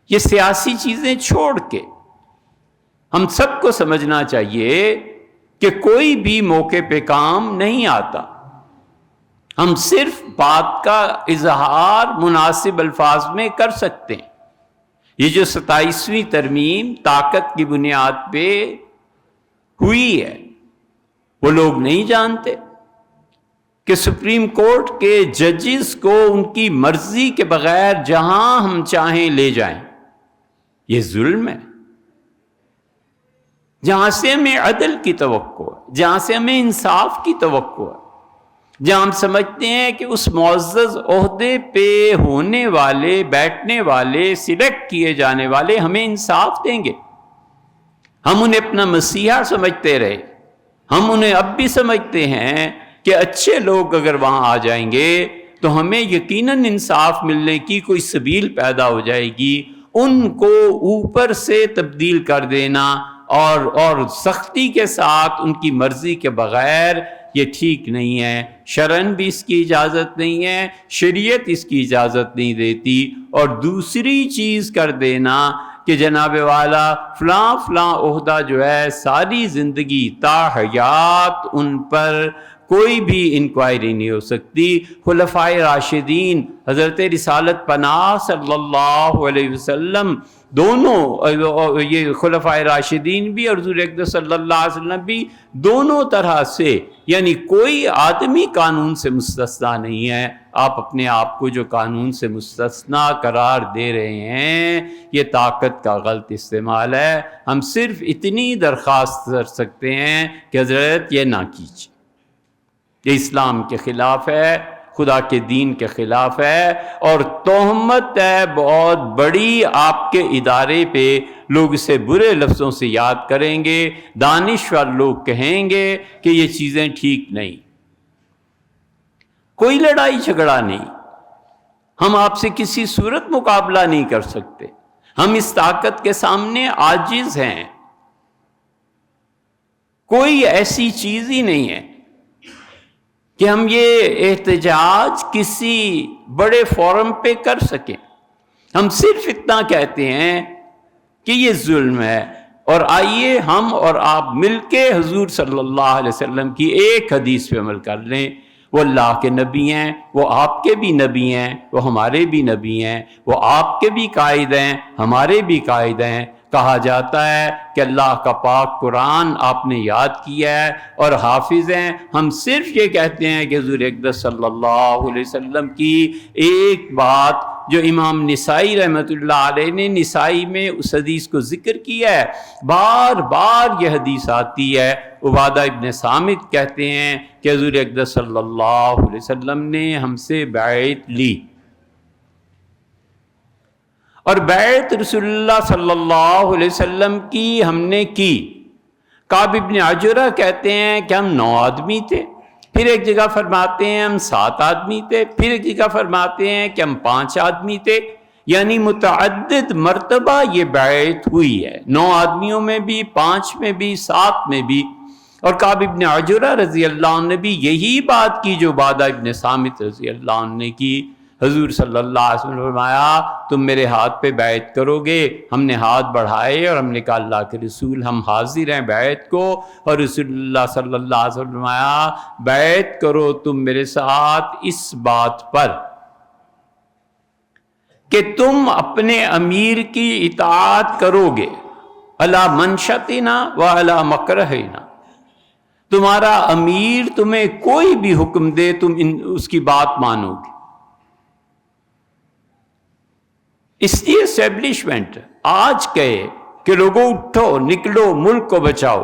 یہ سیاسی چیزیں چھوڑ کے ہم سب کو سمجھنا چاہیے کہ کوئی بھی موقع پہ کام نہیں آتا. ہم صرف بات کا اظہار مناسب الفاظ میں کر سکتے ہیں. یہ جو 27ویں ترمیم طاقت کی بنیاد پہ ہوئی ہے، وہ لوگ نہیں جانتے کہ سپریم کورٹ کے ججز کو ان کی مرضی کے بغیر جہاں ہم چاہیں لے جائیں. یہ ظلم ہے. جہاں سے ہمیں عدل کی توقع ہے، جہاں سے ہمیں انصاف کی توقع ہے، جہاں ہم سمجھتے ہیں کہ اس معزز عہدے پہ ہونے والے، بیٹھنے والے، سلیکٹ کیے جانے والے ہمیں انصاف دیں گے. ہم انہیں اپنا مسیحا سمجھتے رہے، ہم انہیں اب بھی سمجھتے ہیں کہ اچھے لوگ اگر وہاں آ جائیں گے تو ہمیں یقیناً انصاف ملنے کی کوئی سبیل پیدا ہو جائے گی. ان کو اوپر سے تبدیل کر دینا اور سختی کے ساتھ ان کی مرضی کے بغیر، یہ ٹھیک نہیں ہے. شرعاً بھی اس کی اجازت نہیں ہے، شریعت اس کی اجازت نہیں دیتی. اور دوسری چیز کر دینا کہ جناب والا فلاں فلاں عہدہ جو ہے ساری زندگی تا حیات ان پر کوئی بھی انکوائری نہیں ہو سکتی. خلفائے راشدین حضرت رسالت پناہ صلی اللہ علیہ وسلم دونوں، یہ خلفائے راشدین بھی اور حضور اکرم صلی اللہ علیہ وسلم بھی، دونوں طرح سے، یعنی کوئی آدمی قانون سے مستثنا نہیں ہے. آپ اپنے آپ کو جو قانون سے مستثنا قرار دے رہے ہیں، یہ طاقت کا غلط استعمال ہے. ہم صرف اتنی درخواست کر سکتے ہیں کہ حضرت یہ نہ کیجیے، یہ اسلام کے خلاف ہے، خدا کے دین کے خلاف ہے، اور تہمت ہے بہت بڑی آپ کے ادارے پہ. لوگ اسے برے لفظوں سے یاد کریں گے، دانشور لوگ کہیں گے کہ یہ چیزیں ٹھیک نہیں. کوئی لڑائی جھگڑا نہیں، ہم آپ سے کسی صورت مقابلہ نہیں کر سکتے. ہم اس طاقت کے سامنے عاجز ہیں. کوئی ایسی چیز ہی نہیں ہے کہ ہم یہ احتجاج کسی بڑے فورم پہ کر سکیں. ہم صرف اتنا کہتے ہیں کہ یہ ظلم ہے، اور آئیے ہم اور آپ مل کے حضور صلی اللہ علیہ وسلم کی ایک حدیث پہ عمل کر لیں. وہ اللہ کے نبی ہیں، وہ آپ کے بھی نبی ہیں، وہ ہمارے بھی نبی ہیں، وہ آپ کے بھی قائد ہیں، ہمارے بھی قائد ہیں. کہا جاتا ہے کہ اللہ کا پاک قرآن آپ نے یاد کیا ہے اور حافظ ہیں. ہم صرف یہ کہتے ہیں کہ حضور اقدس صلی اللہ علیہ وسلم کی ایک بات جو امام نسائی رحمۃ اللہ علیہ نے نسائی میں اس حدیث کو ذکر کیا ہے، بار بار یہ حدیث آتی ہے. عبادہ ابن صامت کہتے ہیں کہ حضور اقدس صلی اللہ علیہ وسلم نے ہم سے بیعت لی، اور بیعت رسول اللہ صلی اللہ علیہ وسلم کی ہم نے کی. کعب ابن عجرہ کہتے ہیں کہ ہم 9 آدمی تھے، پھر ایک جگہ فرماتے ہیں ہم 7 آدمی تھے، پھر ایک جگہ فرماتے ہیں کہ ہم 5 آدمی تھے. یعنی متعدد مرتبہ یہ بیعت ہوئی ہے، 9 آدمیوں میں بھی، 5 میں بھی، 7 میں بھی. اور کعب ابن عجرہ رضی اللہ عنہ نے بھی یہی بات کی جو عبادہ ابن صامت رضی اللہ عنہ نے کی. حضور صلی اللہ علیہ وسلم نے فرمایا تم میرے ہاتھ پہ بیعت کرو گے؟ ہم نے ہاتھ بڑھائے اور ہم نے کہا اللہ کے رسول ہم حاضر ہیں بیعت کو. اور رسول اللہ صلی اللہ علیہ وسلم نے فرمایا بیعت کرو تم میرے ساتھ اس بات پر کہ تم اپنے امیر کی اطاعت کرو گے، علی منشتنا و علی مکرہنا. تمہارا امیر تمہیں کوئی بھی حکم دے تم اس کی بات مانو گے. اس لیے اسٹیبلشمنٹ آج کہے کہ لوگوں اٹھو نکلو ملک کو بچاؤ،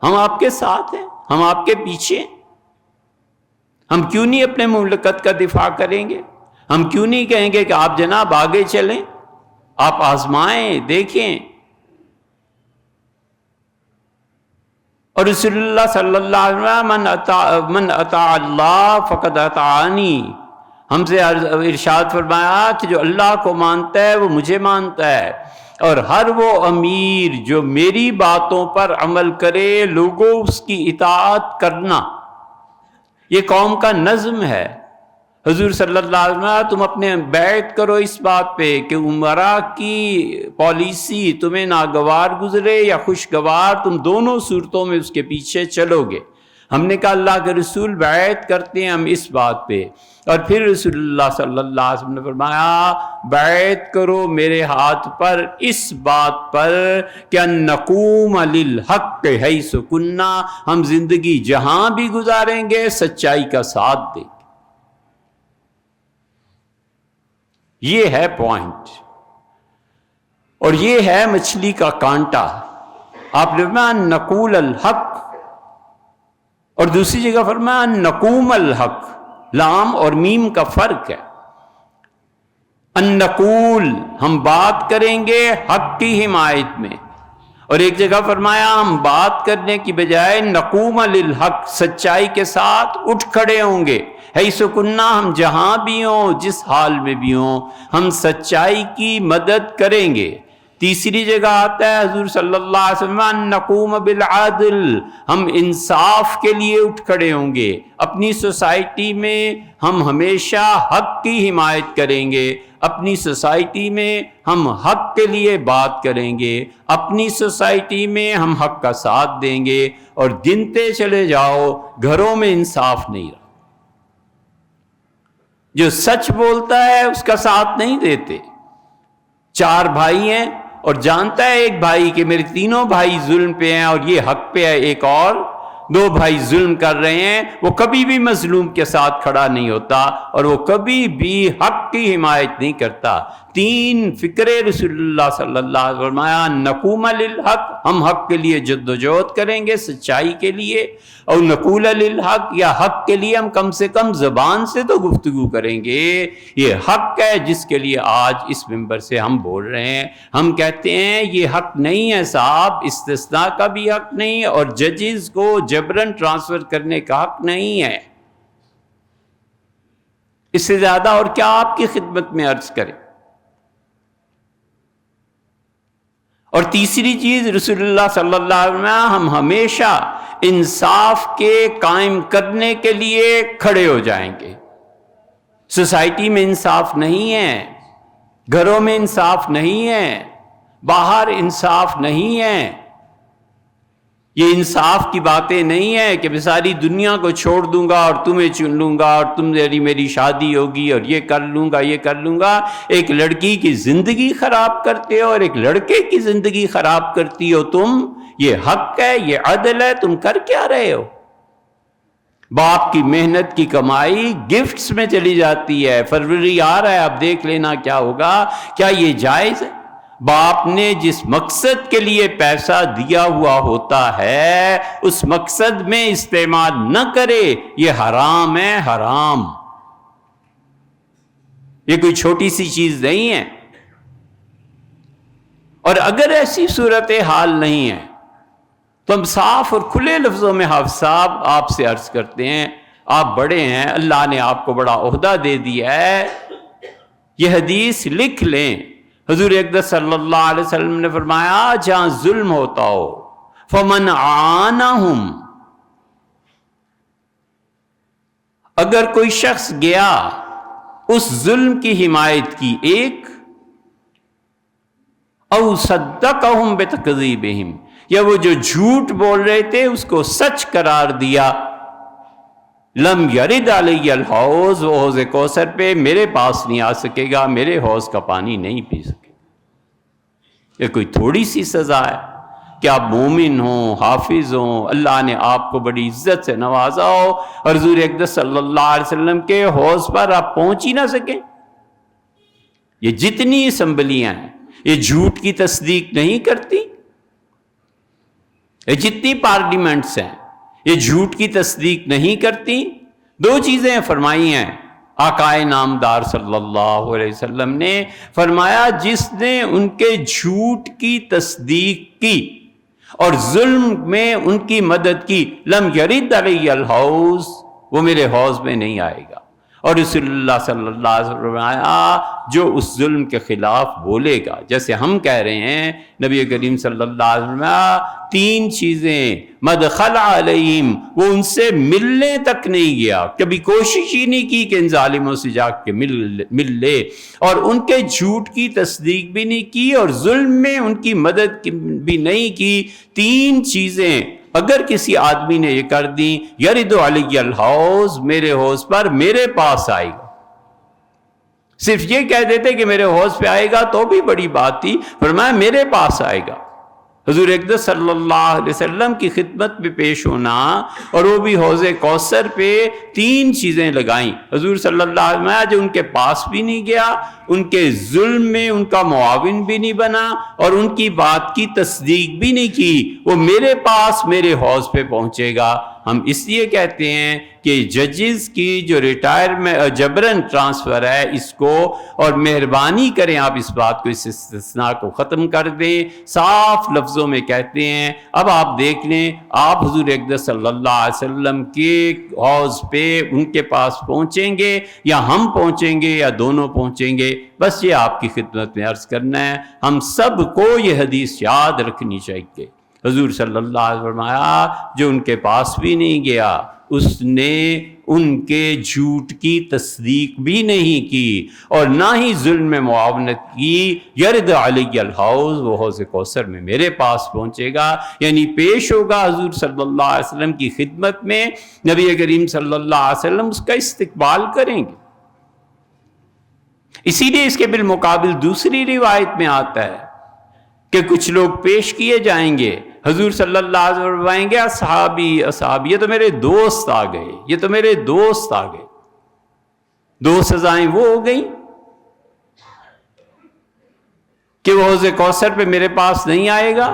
ہم آپ کے ساتھ ہیں، ہم آپ کے پیچھے ہیں. ہم کیوں نہیں اپنے مملکت کا دفاع کریں گے؟ ہم کیوں نہیں کہیں گے کہ آپ جناب آگے چلیں، آپ آزمائیں دیکھیں. اور رسول اللہ صلی اللہ علیہ وسلم من اطاع اللہ فقد اطاعنی، ہم سے ارشاد فرمایا کہ جو اللہ کو مانتا ہے وہ مجھے مانتا ہے. اور ہر وہ امیر جو میری باتوں پر عمل کرے لوگوں اس کی اطاعت کرنا، یہ قوم کا نظم ہے. حضور صلی اللہ علیہ وسلم تم اپنے بیعت کرو اس بات پہ کہ عمرہ کی پالیسی تمہیں ناگوار گزرے یا خوشگوار، تم دونوں صورتوں میں اس کے پیچھے چلو گے۔ ہم نے کہا اللہ کے رسول بیعت کرتے ہیں ہم اس بات پہ، اور پھر رسول اللہ صلی اللہ علیہ وسلم نے فرمایا بیعت کرو میرے ہاتھ پر اس بات پر کہ ان نقوم للحق حیث کنا، ہم زندگی جہاں بھی گزاریں گے سچائی کا ساتھ دیں گے۔ یہ ہے پوائنٹ، اور یہ ہے مچھلی کا کانٹا۔ آپ نے فرمایا نقول الحق، اور دوسری جگہ فرمایا نقوم الحق، لام اور میم کا فرق ہے۔ ان نقول ہم بات کریں گے حق کی حمایت میں، اور ایک جگہ فرمایا ہم بات کرنے کی بجائے نقوم للحق، سچائی کے ساتھ اٹھ کھڑے ہوں گے۔ حیث کننا، ہم جہاں بھی ہوں جس حال میں بھی ہوں ہم سچائی کی مدد کریں گے۔ تیسری جگہ آتا ہے حضور صلی اللہ علیہ وسلم نقوم بالعدل، ہم انصاف کے لیے اٹھ کھڑے ہوں گے۔ اپنی سوسائٹی میں ہم ہمیشہ حق کی حمایت کریں گے، اپنی سوسائٹی میں ہم حق کے لیے بات کریں گے، اپنی سوسائٹی میں ہم حق کا ساتھ دیں گے، اور گنتے چلے جاؤ گھروں میں انصاف نہیں رہا۔ جو سچ بولتا ہے اس کا ساتھ نہیں دیتے۔ 4 بھائی ہیں اور جانتا ہے ایک بھائی کہ میرے تینوں بھائی ظلم پہ ہیں اور یہ حق پہ ہے، ایک اور 2 بھائی ظلم کر رہے ہیں، وہ کبھی بھی مظلوم کے ساتھ کھڑا نہیں ہوتا اور وہ کبھی بھی حق کی حمایت نہیں کرتا۔ 3 فکرے رسول اللہ صلی اللہ علیہ وسلم فرمایا نقوم للحق، ہم حق کے لیے جد و جہد کریں گے سچائی کے لیے، اور نقول للحق، یا حق کے لیے ہم کم سے کم زبان سے تو گفتگو کریں گے۔ یہ حق ہے جس کے لیے آج اس منبر سے ہم بول رہے ہیں۔ ہم کہتے ہیں یہ حق نہیں ہے صاحب، استثناء کا بھی حق نہیں، اور ججز کو جبرن ٹرانسفر کرنے کا حق نہیں ہے۔ اس سے زیادہ اور کیا آپ کی خدمت میں عرض کریں۔ اور تیسری چیز رسول اللہ صلی اللہ علیہ وسلم ہم ہمیشہ انصاف کے قائم کرنے کے لیے کھڑے ہو جائیں گے۔ سوسائٹی میں انصاف نہیں ہے، گھروں میں انصاف نہیں ہے، باہر انصاف نہیں ہے۔ یہ انصاف کی باتیں نہیں ہے کہ میں ساری دنیا کو چھوڑ دوں گا اور تمہیں چن لوں گا اور تم میری شادی ہوگی اور یہ کر لوں گا یہ کر لوں گا۔ ایک لڑکی کی زندگی خراب کرتے ہو اور ایک لڑکے کی زندگی خراب کرتی ہو تم۔ یہ حق ہے، یہ عدل ہے، تم کر کیا رہے ہو؟ باپ کی محنت کی کمائی گفٹس میں چلی جاتی ہے، فروری آ رہا ہے اب دیکھ لینا کیا ہوگا۔ کیا یہ جائز ہے؟ باپ نے جس مقصد کے لیے پیسہ دیا ہوا ہوتا ہے اس مقصد میں استعمال نہ کرے، یہ حرام ہے، حرام۔ یہ کوئی چھوٹی سی چیز نہیں ہے۔ اور اگر ایسی صورتحال نہیں ہے تو ہم صاف اور کھلے لفظوں میں حافظ صاحب آپ سے عرض کرتے ہیں، آپ بڑے ہیں، اللہ نے آپ کو بڑا عہدہ دے دیا ہے، یہ حدیث لکھ لیں۔ حضور اقدس صلی اللہ علیہ وسلم نے فرمایا جہاں ظلم ہوتا ہو فمن عانہم، اگر کوئی شخص گیا اس ظلم کی حمایت کی، ایک او صدقہم بتکذیبہم، یا وہ جو جھوٹ بول رہے تھے اس کو سچ قرار دیا، لم یرد علی الحوض، وہ حوض کوثر پہ میرے پاس نہیں آ سکے گا، میرے حوض کا پانی نہیں پی سکے۔ یہ کوئی تھوڑی سی سزا ہے کہ آپ مومن ہوں، حافظ ہوں، اللہ نے آپ کو بڑی عزت سے نوازا ہو اور حضور اقدس صلی اللہ علیہ وسلم کے حوض پر آپ پہنچ ہی نہ سکیں۔ یہ جتنی اسمبلیاں ہیں یہ جھوٹ کی تصدیق نہیں کرتی، یہ جتنی پارلیمنٹس ہیں یہ جھوٹ کی تصدیق نہیں کرتی۔ 2 چیزیں فرمائی ہیں آقا نامدار صلی اللہ علیہ وسلم نے، فرمایا جس نے ان کے جھوٹ کی تصدیق کی اور ظلم میں ان کی مدد کی، لم یرد علی الحوض، وہ میرے حوض میں نہیں آئے گا۔ اور رسول اللہ صلی اللہ علیہ وسلم فرمایا جو اس ظلم کے خلاف بولے گا، جیسے ہم کہہ رہے ہیں، نبی کریم صلی اللہ علیہ وسلم تین چیزیں مدخل علیہم، وہ ان سے ملنے تک نہیں گیا، کبھی کوشش ہی نہیں کی کہ ان ظالموں سے جا کے مل لے، اور ان کے جھوٹ کی تصدیق بھی نہیں کی، اور ظلم میں ان کی مدد بھی نہیں کی۔ تین چیزیں اگر کسی آدمی نے یہ کر دی، یرد علی الحوض، میرے حوض پر میرے پاس آئے گا۔ صرف یہ کہہ دیتے کہ میرے حوض پہ آئے گا تو بھی بڑی بات تھی، فرمایا میرے پاس آئے گا۔ حضور اقدس صلی اللہ علیہ وسلم کی خدمت میں پیش ہونا، اور وہ بھی حوض کوثر پہ تین چیزیں لگائیں۔ حضور صلی اللہ علیہ وسلم جو ان کے پاس بھی نہیں گیا، ان کے ظلم میں ان کا معاون بھی نہیں بنا، اور ان کی بات کی تصدیق بھی نہیں کی، وہ میرے پاس میرے حوض پہ پہنچے گا۔ ہم اس لیے کہتے ہیں کہ ججز کی جو ریٹائر میں جبرن ٹرانسفر ہے اس کو، اور مہربانی کریں آپ اس بات کو، اس استثناء کو ختم کر دیں، صاف لفظوں میں کہتے ہیں۔ اب آپ دیکھ لیں، آپ حضور اقدس صلی اللہ علیہ وسلم کے حوض پہ ان کے پاس پہنچیں گے، یا ہم پہنچیں گے، یا دونوں پہنچیں گے، بس یہ آپ کی خدمت میں عرض کرنا ہے۔ ہم سب کو یہ حدیث یاد رکھنی چاہیے۔ حضور صلی اللہ علیہ وسلم فرمایا جو ان کے پاس بھی نہیں گیا، اس نے ان کے جھوٹ کی تصدیق بھی نہیں کی، اور نہ ہی ظلم میں معاونت کی۔ یرد علی الحوض، وہ حوض کوثر میں میرے پاس پہنچے گا، یعنی پیش ہوگا حضور صلی اللہ علیہ وسلم کی خدمت میں، نبی کریم صلی اللہ علیہ وسلم اس کا استقبال کریں گے۔ اسی لیے اس کے بالمقابل دوسری روایت میں آتا ہے کہ کچھ لوگ پیش کیے جائیں گے، حضور صلی اللہ علیہ وسلم فرمائیں گے اصحابی، یہ تو میرے دوست آ گئے، یہ تو میرے دوست آ گئے۔ دو سزائیں وہ ہو گئیں کہ وہ حوض کوثر پہ میرے پاس نہیں آئے گا۔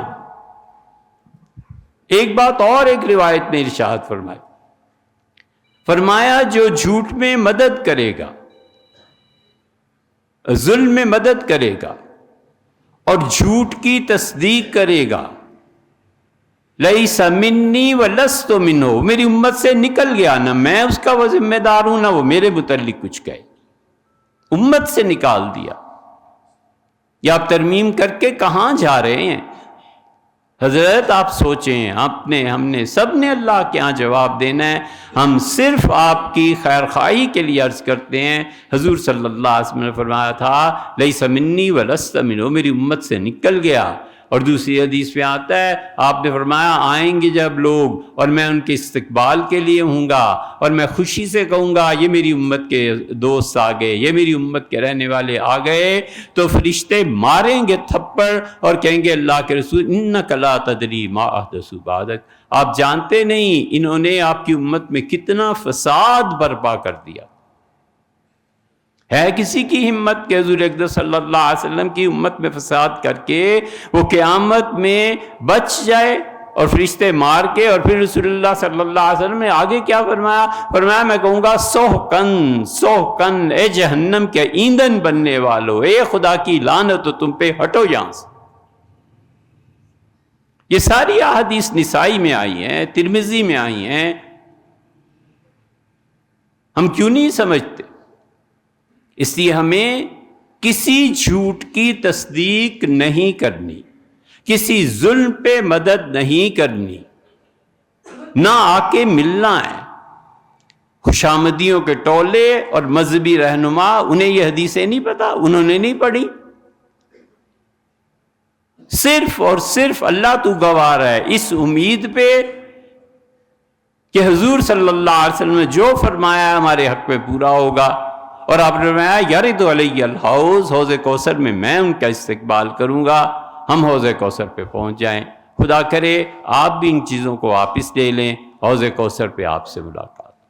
ایک بات اور ایک روایت میں ارشاد فرمایا جو جھوٹ میں مدد کرے گا، ظلم میں مدد کرے گا، اور جھوٹ کی تصدیق کرے گا، لیس منی ولست منہ، میری امت سے نکل گیا، نہ میں اس کا وہ ذمہ دار ہوں، نہ وہ میرے متعلق کچھ کہے، امت سے نکال دیا۔ یا آپ ترمیم کر کے کہاں جا رہے ہیں حضرت؟ آپ سوچیں، ہم نے سب نے اللہ کے ہاں جواب دینا ہے۔ ہم صرف آپ کی خیر خواہی کے لیے عرض کرتے ہیں۔ حضور صلی اللہ علیہ وسلم نے فرمایا تھا لیس منی ولست منہ، میری امت سے نکل گیا۔ اور دوسری حدیث میں آتا ہے، آپ نے فرمایا آئیں گے جب لوگ، اور میں ان کے استقبال کے لیے ہوں گا، اور میں خوشی سے کہوں گا یہ میری امت کے دوست آ گئے، یہ میری امت کے رہنے والے آ گئے، تو فرشتے ماریں گے تھپڑ اور کہیں گے اللہ کے رسول انک لا تدری ما احدثوا بعدک، آپ جانتے نہیں انہوں نے آپ کی امت میں کتنا فساد برپا کر دیا۔ ہے کسی کی ہمت کہ حضور اقدس صلی اللہ علیہ وسلم کی امت میں فساد کر کے وہ قیامت میں بچ جائے اور فرشتے مار کے؟ اور پھر رسول اللہ صلی اللہ علیہ وسلم نے آگے کیا فرمایا میں کہوں گا سوہکن، اے جہنم کے ایندھن بننے والو، اے خدا کی لعنت ہو تم پہ، ہٹو یہاں سے۔ یہ ساری احادیث نسائی میں آئی ہیں، ترمذی میں آئی ہیں، ہم کیوں نہیں سمجھتے؟ اس لیے ہمیں کسی جھوٹ کی تصدیق نہیں کرنی، کسی ظلم پہ مدد نہیں کرنی، نہ آ کے ملنا ہے۔ خوشامدیوں کے ٹولے اور مذہبی رہنما، انہیں یہ حدیثیں نہیں پتہ، انہوں نے نہیں پڑھی، صرف اور صرف اللہ تو گواہ ہے اس امید پہ کہ حضور صلی اللہ علیہ وسلم نے جو فرمایا ہمارے حق میں پورا ہوگا۔ اور آپ نے فرمایا یرد علی الحوض، حوض کوثر میں میں ان کا استقبال کروں گا۔ ہم حوض کوثر پہ پہنچ جائیں، خدا کرے آپ بھی ان چیزوں کو واپس لے لیں، حوض کوثر پہ آپ سے ملاقات۔